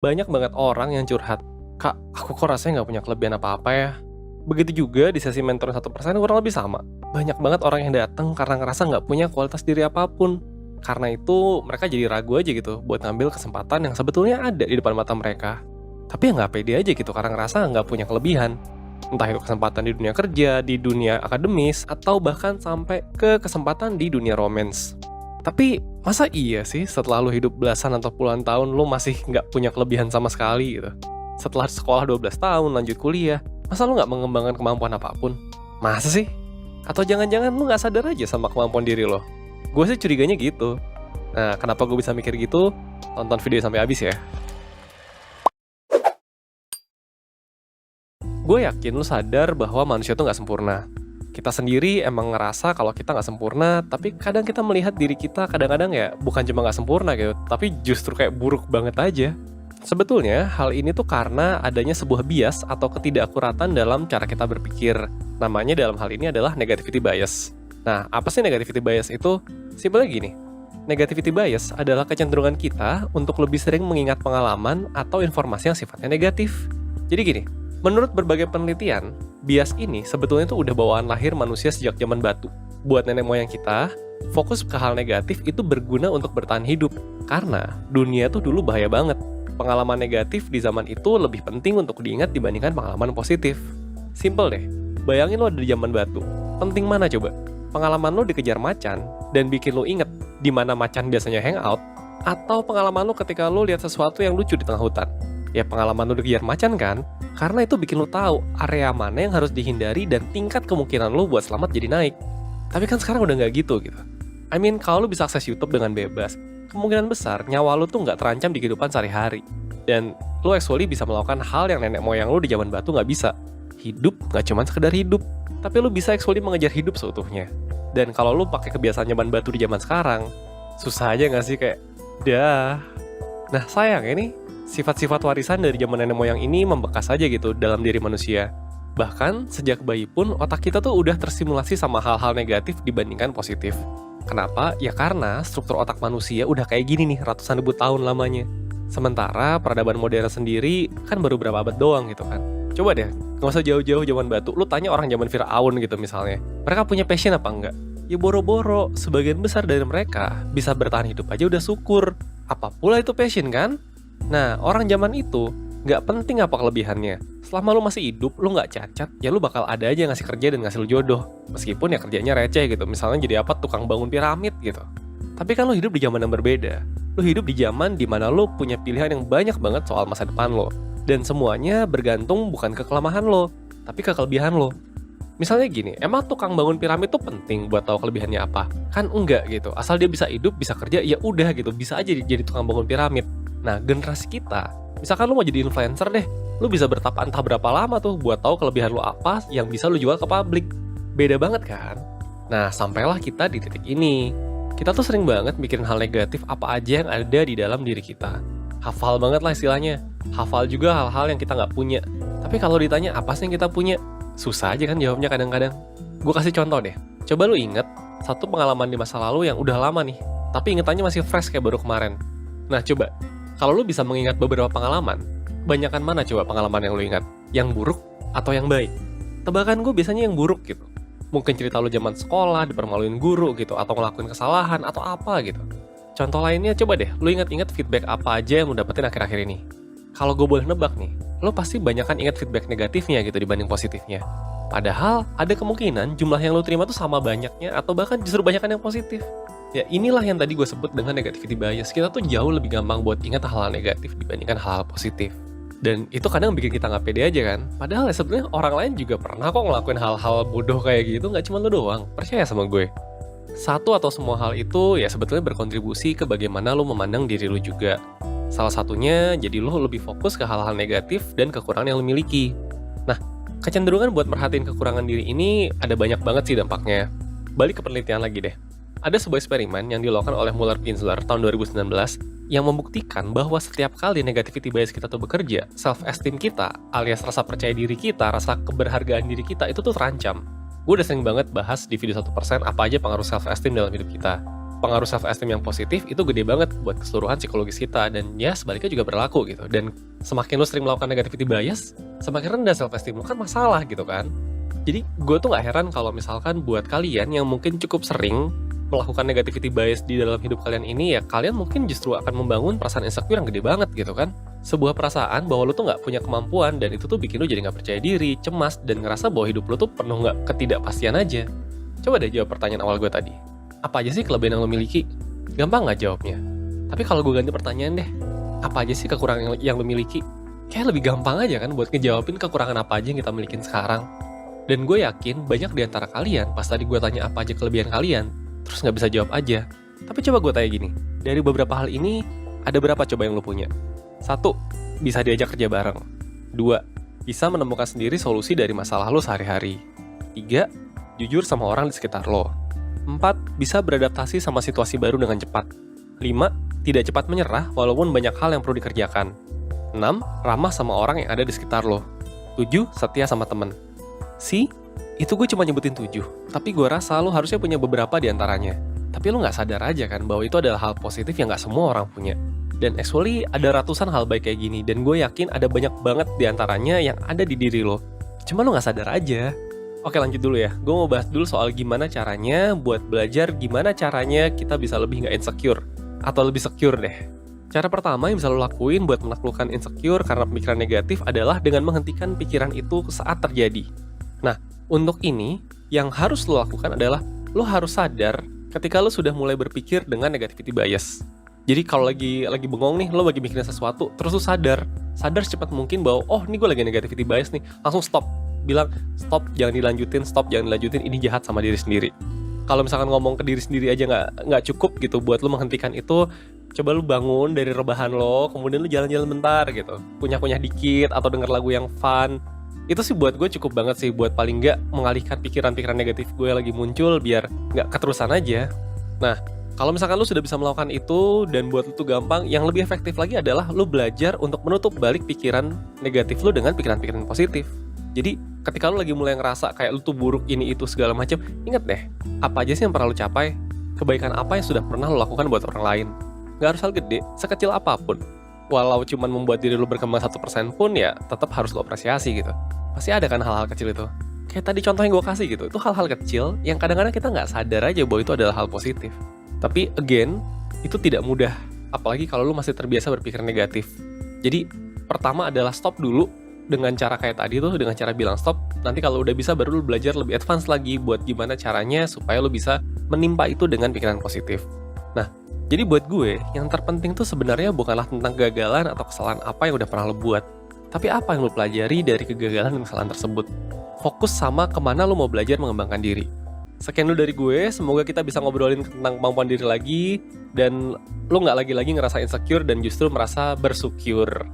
Banyak banget orang yang curhat, "Kak, aku kok rasanya nggak punya kelebihan apa-apa ya?" Begitu juga di sesi mentoring 1% kurang lebih sama. Banyak banget orang yang datang karena ngerasa nggak punya kualitas diri apapun. Karena itu mereka jadi ragu aja gitu buat ngambil kesempatan yang sebetulnya ada di depan mata mereka. Tapi ya nggak pede aja gitu karena ngerasa nggak punya kelebihan. Entah itu kesempatan di dunia kerja, di dunia akademis, atau bahkan sampai ke kesempatan di dunia romance. Tapi masa iya sih setelah lu hidup belasan atau puluhan tahun lu masih nggak punya kelebihan sama sekali gitu? Setelah sekolah 12 tahun lanjut kuliah, masa lu nggak mengembangkan kemampuan apapun? Masa sih? Atau jangan-jangan lu nggak sadar aja sama kemampuan diri lo? Gue sih curiganya gitu. Nah, kenapa gue bisa mikir gitu? Tonton video sampai habis ya. Gue yakin lu sadar bahwa manusia tuh nggak sempurna. Kita sendiri emang ngerasa kalau kita nggak sempurna, tapi kadang kita melihat diri kita kadang-kadang ya bukan cuma nggak sempurna gitu, tapi justru kayak buruk banget aja. Sebetulnya hal ini tuh karena adanya sebuah bias atau ketidakakuratan dalam cara kita berpikir. Namanya dalam hal ini adalah negativity bias. Nah, apa sih negativity bias itu? Simpelnya gini, negativity bias adalah kecenderungan kita untuk lebih sering mengingat pengalaman atau informasi yang sifatnya negatif. Jadi gini, menurut berbagai penelitian, bias ini sebetulnya tuh udah bawaan lahir manusia sejak zaman batu. Buat nenek moyang kita, fokus ke hal negatif itu berguna untuk bertahan hidup. Karena dunia tuh dulu bahaya banget. Pengalaman negatif di zaman itu lebih penting untuk diingat dibandingkan pengalaman positif. Simple deh, bayangin lo ada di zaman batu. Penting mana coba? Pengalaman lo dikejar macan dan bikin lo inget di mana macan biasanya hangout, atau pengalaman lo ketika lo lihat sesuatu yang lucu di tengah hutan? Ya pengalaman lo dikejar macan kan? Karena itu bikin lo tahu area mana yang harus dihindari dan tingkat kemungkinan lo buat selamat jadi naik. Tapi kan sekarang udah nggak gitu. Kalau lo bisa akses YouTube dengan bebas, kemungkinan besar nyawa lo tuh nggak terancam di kehidupan sehari-hari. Dan lo actually bisa melakukan hal yang nenek moyang lo di zaman batu nggak bisa. Hidup nggak cuma sekedar hidup, tapi lo bisa actually mengejar hidup seutuhnya. Dan kalau lo pakai kebiasaan zaman batu di zaman sekarang, susah aja nggak sih kayak, dah. Nah sayangnya nih, sifat-sifat warisan dari zaman nenek moyang ini membekas aja gitu dalam diri manusia. Bahkan sejak bayi pun otak kita tuh udah tersimulasi sama hal-hal negatif dibandingkan positif. Kenapa? Ya karena struktur otak manusia udah kayak gini nih ratusan ribu tahun lamanya. Sementara peradaban modern sendiri kan baru berapa abad doang gitu kan. Coba deh, gak usah jauh-jauh zaman batu, lu tanya orang zaman Firaun gitu misalnya. Mereka punya passion apa enggak? Ya boro-boro, sebagian besar dari mereka bisa bertahan hidup aja udah syukur. Apa pula itu passion kan? Nah, orang zaman itu nggak penting apa kelebihannya. Selama lu masih hidup, lu nggak cacat, ya lu bakal ada aja ngasih kerja dan ngasih lu jodoh. Meskipun ya kerjanya receh gitu, misalnya jadi apa tukang bangun piramid gitu. Tapi kan lu hidup di zaman yang berbeda. Lu hidup di zaman dimana lu punya pilihan yang banyak banget soal masa depan lo. Dan semuanya bergantung bukan ke kelemahan lo, tapi ke kelebihan lo. Misalnya gini, emang tukang bangun piramid tuh penting buat tahu kelebihannya apa? Kan enggak gitu, asal dia bisa hidup, bisa kerja, ya udah gitu, bisa aja jadi tukang bangun piramid. Nah, generasi kita, misalkan lu mau jadi influencer deh, lu bisa bertapa entah berapa lama tuh buat tahu kelebihan lu apa yang bisa lu jual ke publik. Beda banget kan? Nah, sampailah kita di titik ini. Kita tuh sering banget mikirin hal negatif apa aja yang ada di dalam diri kita. Hafal banget lah istilahnya. Hafal juga hal-hal yang kita nggak punya. Tapi kalau ditanya apa sih yang kita punya, susah aja kan jawabnya kadang-kadang. Gue kasih contoh deh. Coba lu inget satu pengalaman di masa lalu yang udah lama nih, tapi ingetannya masih fresh kayak baru kemarin. Nah coba, kalau lu bisa mengingat beberapa pengalaman, kebanyakan mana coba pengalaman yang lu ingat? Yang buruk atau yang baik? Tebakan gue biasanya yang buruk gitu. Mungkin cerita lu zaman sekolah, dipermaluin guru gitu, atau ngelakuin kesalahan, atau apa gitu. Contoh lainnya coba deh, lu ingat-ingat feedback apa aja yang lu dapetin akhir-akhir ini. Kalau gue boleh nebak nih, lo pasti banyak kan ingat feedback negatifnya gitu dibanding positifnya. Padahal ada kemungkinan jumlah yang lo terima tuh sama banyaknya atau bahkan justru banyakan yang positif. Ya inilah yang tadi gue sebut dengan negativity bias. Kita tuh jauh lebih gampang buat ingat hal-hal negatif dibandingkan hal-hal positif. Dan itu kadang bikin kita nggak pede aja kan. Padahal ya sebenarnya orang lain juga pernah kok ngelakuin hal-hal bodoh kayak gitu, nggak cuma lo doang. Percaya sama gue. Satu atau semua hal itu ya sebetulnya berkontribusi ke bagaimana lo memandang diri lo juga. Salah satunya, jadi lo lebih fokus ke hal-hal negatif dan kekurangan yang lo miliki. Nah, kecenderungan buat merhatiin kekurangan diri ini ada banyak banget sih dampaknya. Balik ke penelitian lagi deh. Ada sebuah eksperimen yang dilakukan oleh Muller-Pinzler tahun 2019 yang membuktikan bahwa setiap kali negativity bias kita tuh bekerja, self-esteem kita, alias rasa percaya diri kita, rasa keberhargaan diri kita itu tuh terancam. Gue udah sering banget bahas di video 1% apa aja pengaruh self-esteem dalam hidup kita. pengaruh self esteem yang positif itu gede banget buat keseluruhan psikologis kita, dan ya sebaliknya juga berlaku gitu. Dan semakin lu sering melakukan negativity bias, semakin rendah self esteem lu, kan masalah gitu kan. Jadi gue tuh gak heran kalau misalkan buat kalian yang mungkin cukup sering melakukan negativity bias di dalam hidup kalian ini, ya kalian mungkin justru akan membangun perasaan insecure yang gede banget gitu kan. Sebuah perasaan bahwa lu tuh gak punya kemampuan, dan itu tuh bikin lu jadi gak percaya diri, cemas, dan ngerasa bahwa hidup lu tuh penuh gak ketidakpastian aja. Coba deh jawab pertanyaan awal gue tadi. Apa aja sih kelebihan yang lo miliki? Gampang gak jawabnya? Tapi kalau gue ganti pertanyaan deh, apa aja sih kekurangan yang lo miliki? Kayak lebih gampang aja kan buat ngejawabin kekurangan apa aja yang kita milikin sekarang. Dan gue yakin banyak di antara kalian, pas tadi gue tanya apa aja kelebihan kalian, terus gak bisa jawab aja. Tapi coba gue tanya gini, dari beberapa hal ini, ada berapa coba yang lo punya? 1. Bisa diajak kerja bareng. 2. Bisa menemukan sendiri solusi dari masalah lo sehari-hari. 3. Jujur sama orang di sekitar lo. 4. Bisa beradaptasi sama situasi baru dengan cepat. 5. Tidak cepat menyerah walaupun banyak hal yang perlu dikerjakan. 6. Ramah sama orang yang ada di sekitar lo. 7. Setia sama temen. Itu gue cuma nyebutin 7, tapi gue rasa lo harusnya punya beberapa di antaranya. Tapi lo gak sadar aja kan bahwa itu adalah hal positif yang gak semua orang punya. Dan actually ada ratusan hal baik kayak gini, dan gue yakin ada banyak banget di antaranya yang ada di diri lo. Cuma lo gak sadar aja. Oke, lanjut dulu ya. Gue mau bahas dulu soal gimana caranya buat belajar gimana caranya kita bisa lebih gak insecure, atau lebih secure deh. Cara pertama yang bisa lo lakuin buat menaklukkan insecure karena pemikiran negatif adalah dengan menghentikan pikiran itu saat terjadi. Nah, untuk ini, yang harus lo lakukan adalah lo harus sadar ketika lo sudah mulai berpikir dengan negativity bias. Jadi kalau lagi bengong nih, lo lagi mikirin sesuatu, terus lo sadar secepat mungkin bahwa, oh ini gue lagi negativity bias nih, langsung stop. Bilang, stop, jangan dilanjutin, ini jahat sama diri sendiri. Kalau misalkan ngomong ke diri sendiri aja nggak cukup gitu buat lo menghentikan itu, coba lo bangun dari rebahan lo, kemudian lo jalan-jalan bentar gitu, kunyah-kunyah dikit, atau denger lagu yang fun. Itu sih buat gue cukup banget sih, buat paling nggak mengalihkan pikiran-pikiran negatif gue yang lagi muncul, biar nggak keterusan aja. Nah, kalau misalkan lo sudah bisa melakukan itu, dan buat lo tuh gampang, yang lebih efektif lagi adalah lo belajar untuk menutup balik pikiran negatif lo dengan pikiran-pikiran positif. Jadi, ketika lo lagi mulai ngerasa kayak lo tuh buruk ini itu segala macam, inget deh, apa aja sih yang pernah lo capai? Kebaikan apa yang sudah pernah lo lakukan buat orang lain? Gak harus hal gede, sekecil apapun. Walau cuman membuat diri lo berkembang 1% pun, ya tetap harus lo apresiasi gitu. Pasti ada kan hal-hal kecil itu. Kayak tadi contoh yang gue kasih gitu, itu hal-hal kecil yang kadang-kadang kita nggak sadar aja bahwa itu adalah hal positif. Tapi again, itu tidak mudah, apalagi kalau lo masih terbiasa berpikir negatif. Jadi, pertama adalah stop dulu, dengan cara kayak tadi tuh, dengan cara bilang stop. Nanti kalau udah bisa baru lu belajar lebih advance lagi buat gimana caranya supaya lu bisa menimpa itu dengan pikiran positif. Nah, jadi buat gue, yang terpenting tuh sebenarnya bukanlah tentang kegagalan atau kesalahan apa yang udah pernah lu buat, tapi apa yang lu pelajari dari kegagalan dan kesalahan tersebut. Fokus sama kemana lu mau belajar mengembangkan diri. Sekian dulu dari gue, semoga kita bisa ngobrolin tentang kemampuan diri lagi, dan lu nggak lagi-lagi ngerasa insecure dan justru merasa bersyukur.